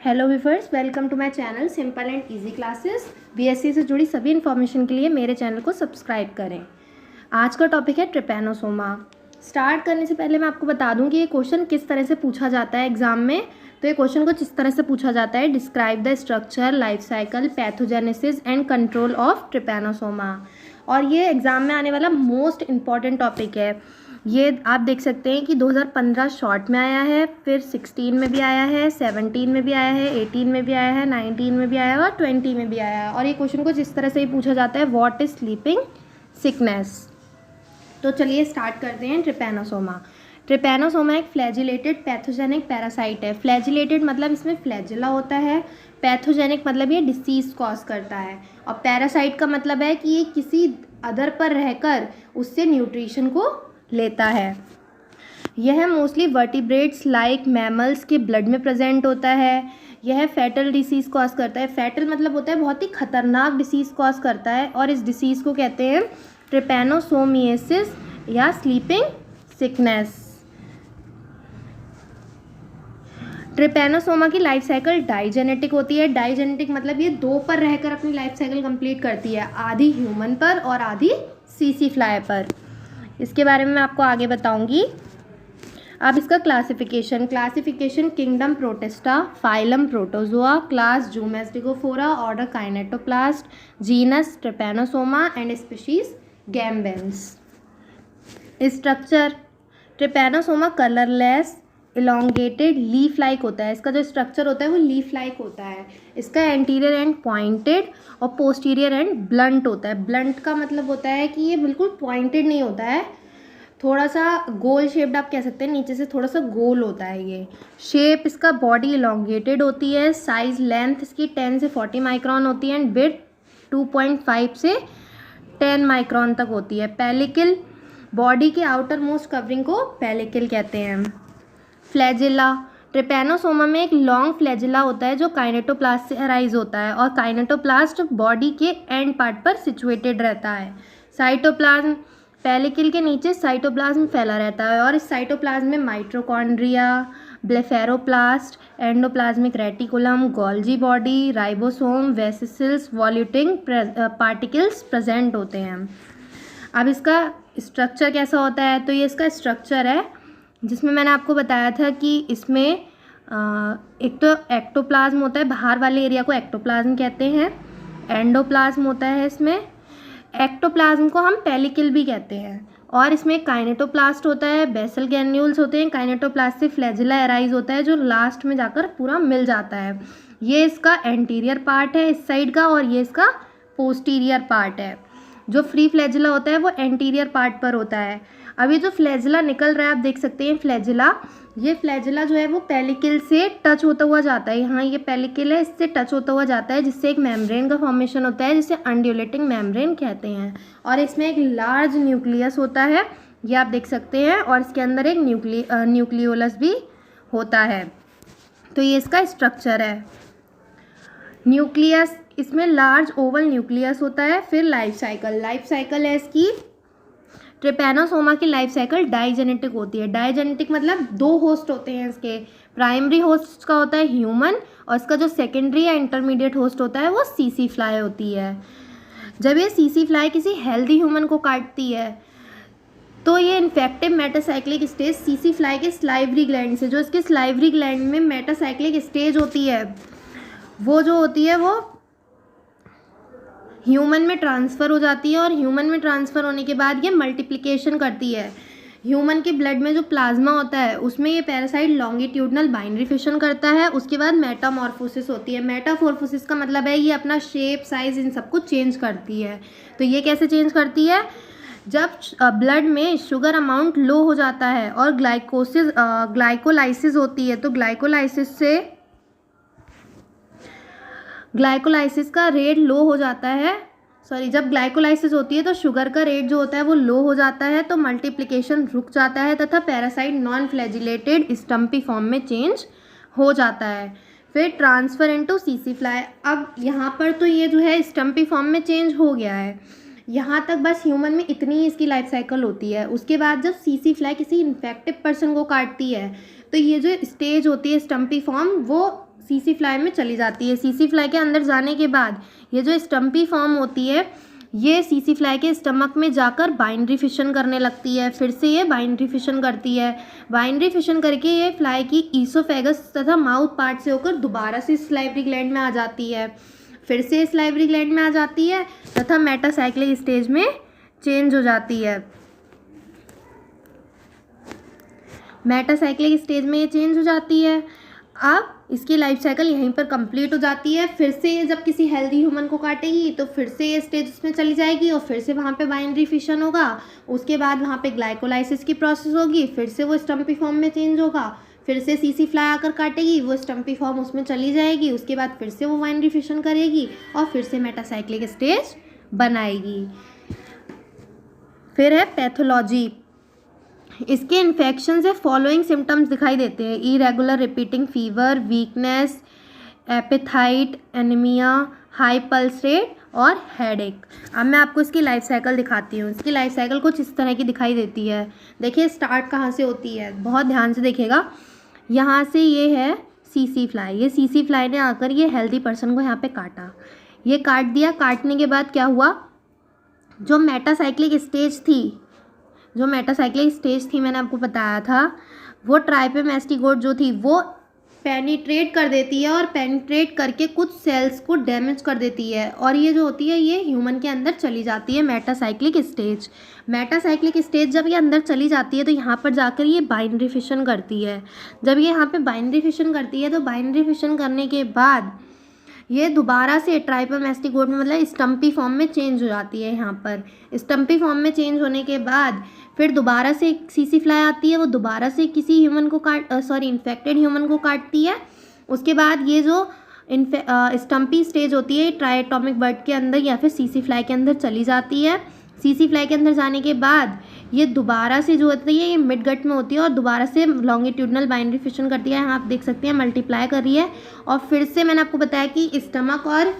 Hello viewers, welcome to my channel simple and easy classes. BSc से जुड़ी सभी information के लिए मेरे चैनल को सब्सक्राइब करें। आज का टॉपिक है ट्रिपैनोसोमा। स्टार्ट करने से पहले मैं आपको बता दूं कि ये क्वेश्चन किस तरह से पूछा जाता है एग्जाम में। तो ये क्वेश्चन कुछ इस तरह से पूछा जाता है, describe the structure, life cycle, pathogenesis and control of Trypanosoma. और ये एग्जाम में आने वाला मोस्ट इम्पॉर्टेंट टॉपिक है। ये आप देख सकते हैं कि 2015 शॉर्ट में आया है, फिर 16 में भी आया है, 17 में भी आया है, 18 में भी आया है, 19 में भी आया है और 20 में भी आया है। और ये क्वेश्चन को जिस तरह से ही पूछा जाता है, व्हाट इज स्लीपिंग सिकनेस। तो चलिए स्टार्ट करते हैं। ट्रिपैनोसोमा एक फ्लैजिलेटेड पैथोजेनिक पैरासाइट है। फ्लैजिलेटेड मतलब इसमें फ्लैजिला होता है, पैथोजेनिक मतलब ये डिसीज कॉज करता है, और पैरासाइट का मतलब है कि ये किसी अदर पर रहकर उससे न्यूट्रिशन को लेता है। यह मोस्टली वर्टिब्रेट्स लाइक मैमल्स के ब्लड में प्रेजेंट होता है। यह फैटल डिसीज़ कॉज करता है। फैटल मतलब होता है बहुत ही खतरनाक डिसीज़ कॉज करता है, और इस डिसीज़ को कहते हैं ट्रिपैनोसोमियासिस या स्लीपिंग सिकनेस। ट्रिपैनोसोमा की लाइफ साइकिल डाइजेनेटिक होती है। डाइजेनेटिक मतलब ये दो पर रहकर अपनी लाइफ साइकिल कंप्लीट करती है, आधी ह्यूमन पर और आधी सीसी फ्लाई पर। इसके बारे में मैं आपको आगे बताऊंगी। अब इसका classification kingdom Protista, phylum Protozoa, class Zoomastigophora, order kinetoplast, genus Trypanosoma and species gambiense. Structure, Trypanosoma colourless elongated leaf like होता है। इसका जो स्ट्रक्चर होता है वो लीफ लाइक होता है। इसका एंटीरियर एंड पॉइंटेड और पोस्टीरियर एंड ब्लंट होता है। ब्लंट का मतलब होता है कि ये बिल्कुल पॉइंटेड नहीं होता है, थोड़ा सा गोल शेप्ड आप कह सकते हैं, नीचे से थोड़ा सा गोल होता है ये शेप। इसका बॉडी इलोंगेटेड होती है। साइज लेंथ इसकी 10 से 40 माइक्रॉन होती है एंड विड्थ 2.5 से 10 माइक्रॉन तक होती है। पेलिकल, बॉडी के आउटर मोस्ट कवरिंग को पेलिकल कहते हैं। फ्लैजिला, ट्रिपैनोसोमा में एक लॉन्ग फ्लैजिला होता है जो काइनेटोप्लास्ट से अराइज होता है, और काइनेटोप्लास्ट बॉडी के एंड पार्ट पर सिचुएटेड रहता है। साइटोप्लाज्म, पेलिकल के नीचे साइटोप्लाज्म फैला रहता है, और इस साइटोप्लाज्म में mitochondria, blepharoplast, endoplasmic reticulum, Golgi body, ribosome, vesicles, volutin particles present होते हैं। अब इसका स्ट्रक्चर कैसा होता है, तो ये इसका स्ट्रक्चर है जिसमें मैंने आपको बताया था कि इसमें एक तो एक्टोप्लाज्म होता है, बाहर वाले एरिया को एक्टोप्लाज्म कहते हैं। एंडोप्लाज्म होता है इसमें। एक्टोप्लाज्म को हम पेलिकल भी कहते हैं। और इसमें काइनेटोप्लास्ट होता है, बेसल गैन्यूल्स होते हैं। काइनेटोप्लास्ट से फ्लैजिला अराइज होता है जो लास्ट में जाकर पूरा मिल जाता है। ये इसका एंटीरियर पार्ट है इस साइड का, और ये इसका पोस्टीरियर पार्ट है। जो फ्री फ्लैजिला होता है वो एंटीरियर पार्ट पर होता है। अभी जो फ्लैजिला निकल रहा है आप देख सकते हैं फ्लैजिला, ये फ्लैजिला जो है वो पेलिकल से टच होता हुआ जाता है। यहाँ ये पेलिकल है, इससे टच होता हुआ जाता है, जिससे एक मेम्ब्रेन का फॉर्मेशन होता है जिसे अंड्यूलेटिंग मेम्ब्रेन कहते हैं। और इसमें एक लार्ज न्यूक्लियस होता है, ये आप देख सकते हैं, और इसके अंदर एक न्यूक्लियोलस भी होता है। तो ये इसका स्ट्रक्चर है। न्यूक्लियस, इसमें लार्ज ओवल न्यूक्लियस होता है। फिर लाइफ साइकिल है इसकी। ट्रिपैनोसोमा की लाइफ साइकिल डाइजेनेटिक होती है। डाइजेनेटिक मतलब दो होस्ट होते हैं इसके। प्राइमरी होस्ट का होता है ह्यूमन, और इसका जो सेकेंडरी या इंटरमीडिएट होस्ट होता है वो सीसी फ्लाई होती है। जब ये सीसी फ्लाई किसी हेल्दी ह्यूमन को काटती है तो ये इन्फेक्टिव मेटासाइक्लिक स्टेज सीसी फ्लाई के स्लाइवरी ग्लैंड से, जो इसके स्लाइवरी ग्लैंड में मेटासाइक्लिक स्टेज होती है, वो जो होती है वो ह्यूमन में ट्रांसफ़र हो जाती है। और ह्यूमन में ट्रांसफ़र होने के बाद ये मल्टीप्लिकेशन करती है। ह्यूमन के ब्लड में जो प्लाज्मा होता है उसमें ये पैरासाइट लॉन्गिट्यूडनल बाइनरी फिशन करता है। उसके बाद मेटामॉर्फोसिस होती है। मेटामॉर्फोसिस का मतलब है ये अपना शेप, साइज़, इन सबको चेंज करती है। तो ये कैसे चेंज करती है, जब ब्लड में शुगर अमाउंट लो हो जाता है और ग्लाइकोलाइसिस होती है, तो ग्लाइकोलाइसिस का रेट लो हो जाता है। जब ग्लाइकोलाइसिस होती है तो शुगर का रेट जो होता है वो लो हो जाता है, तो मल्टीप्लिकेशन रुक जाता है तथा पैरासाइट नॉन फ्लैजिलेटेड स्टम्पी फॉर्म में चेंज हो जाता है। फिर ट्रांसफ़र इनटू सीसी फ्लाई। अब यहाँ पर तो ये जो है स्टम्पी फॉर्म में चेंज हो गया है, यहाँ तक बस ह्यूमन में इतनी ही इसकी लाइफ साइकिल होती है। उसके बाद जब सीसी फ्लाई किसी इन्फेक्टिव पर्सन को काटती है तो ये जो स्टेज होती है स्टम्पी फॉर्म वो सीसी फ्लाई में चली जाती है। सीसी फ्लाई के अंदर जाने के बाद ये जो स्टम्पी फॉर्म होती है ये सीसी फ्लाई के स्टमक में जाकर बाइनरी फिशन करने लगती है। फिर से ये बाइनरी फिशन करती है। बाइनरी फिशन करके ये फ्लाई की ईसोफेगस तथा माउथ पार्ट से होकर दोबारा से सलाइवरी ग्लैंड में आ जाती है। फिर से सलाइवरी ग्लैंड में आ जाती है तथा मेटासाइक्लिक स्टेज में चेंज हो जाती है। मेटासाइक्लिक स्टेज में ये चेंज हो जाती है। अब इसकी लाइफ साइकिल यहीं पर कंप्लीट हो जाती है। फिर से ये जब किसी हेल्दी ह्यूमन को काटेगी तो फिर से ये स्टेज उसमें चली जाएगी और फिर से वहाँ पे बाइनरी फिशन होगा। उसके बाद वहाँ पे ग्लाइकोलाइसिस की प्रोसेस होगी, फिर से वो स्टम्पी फॉर्म में चेंज होगा। फिर से सीसी फ्लाई आकर काटेगी, वो स्टम्पी फॉर्म उसमें चली जाएगी। उसके बाद फिर से वो बाइनरी फिशन करेगी और फिर से मेटासाइक्लिक स्टेज बनाएगी। फिर है पैथोलॉजी। इसके इन्फेक्शन से फॉलोइंग सिम्टम्स दिखाई देते हैं: irregular repeating fever, weakness, appetite, anaemia, high pulse rate और हेडेक। अब मैं आपको इसकी लाइफ साइकिल दिखाती हूँ। इसकी लाइफ साइकिल कुछ इस तरह की दिखाई देती है। देखिए स्टार्ट कहाँ से होती है, बहुत ध्यान से देखिएगा। यहाँ से ये है सीसी फ्लाई। ये सीसी फ्लाई ने आकर ये हेल्दी पर्सन को यहाँ पे काटा, ये काट दिया। काटने के बाद क्या हुआ, जो मेटासाइक्लिक स्टेज थी मैंने आपको बताया था, वो ट्राइपेमेस्टिगोट जो थी वो पेनिट्रेट कर देती है और पेनिट्रेट करके कुछ सेल्स को डैमेज कर देती है और ये जो होती है ये ह्यूमन के अंदर चली जाती है मेटासाइक्लिक स्टेज। मेटासाइक्लिक स्टेज जब ये अंदर चली जाती है तो यहाँ पर जाकर ये बाइनरी फिशन करती है। जब ये यहाँ पे बाइनरी फिशन करती है तो बाइनरी फिशन करने के बाद ये दोबारा से ट्राइपेमेस्टिगोट में मतलब स्टम्पी फॉर्म में चेंज हो जाती है। यहाँ पर स्टम्पी फॉर्म में चेंज होने के बाद फिर दोबारा से एक सीसी फ्लाई आती है, वो दोबारा से किसी ह्यूमन को इन्फेक्टेड ह्यूमन को काटती है। उसके बाद ये जो स्टम्पी स्टेज होती है ट्राइटोमिक बर्ड के अंदर या फिर सीसी फ्लाई के अंदर चली जाती है। सीसी फ्लाई के अंदर जाने के बाद ये दोबारा से जो होती है ये मिड गट में होती है और दोबारा से लॉन्गिट्यूडनल बाइनरी फिशन करती है। यहाँ आप देख सकते हैं मल्टीप्लाई कर रही है और फिर से मैंने आपको बताया कि स्टमक और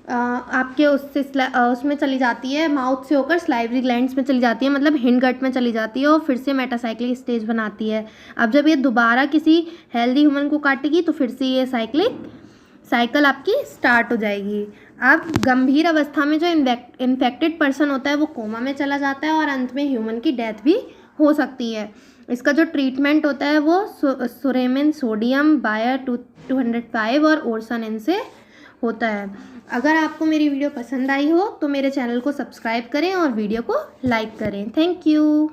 आपके उसमें चली जाती है, माउथ से होकर सलाइवरी ग्लैंड्स में चली जाती है, मतलब हिंड गट में चली जाती है और फिर से मेटासाइक्लिक स्टेज बनाती है। अब जब ये दोबारा किसी हेल्दी ह्यूमन को काटेगी तो फिर से ये साइकिल आपकी स्टार्ट हो जाएगी। अब गंभीर अवस्था में जो इन्फेक्टेड पर्सन होता है वो कोमा में चला जाता है और अंत में ह्यूमन की डेथ भी हो सकती है। इसका जो ट्रीटमेंट होता है वो सुरेमिन सोडियम बायर 205 और ओरसनिन से होता है। अगर आपको मेरी वीडियो पसंद आई हो तो मेरे चैनल को सब्सक्राइब करें और वीडियो को लाइक करें। Thank you.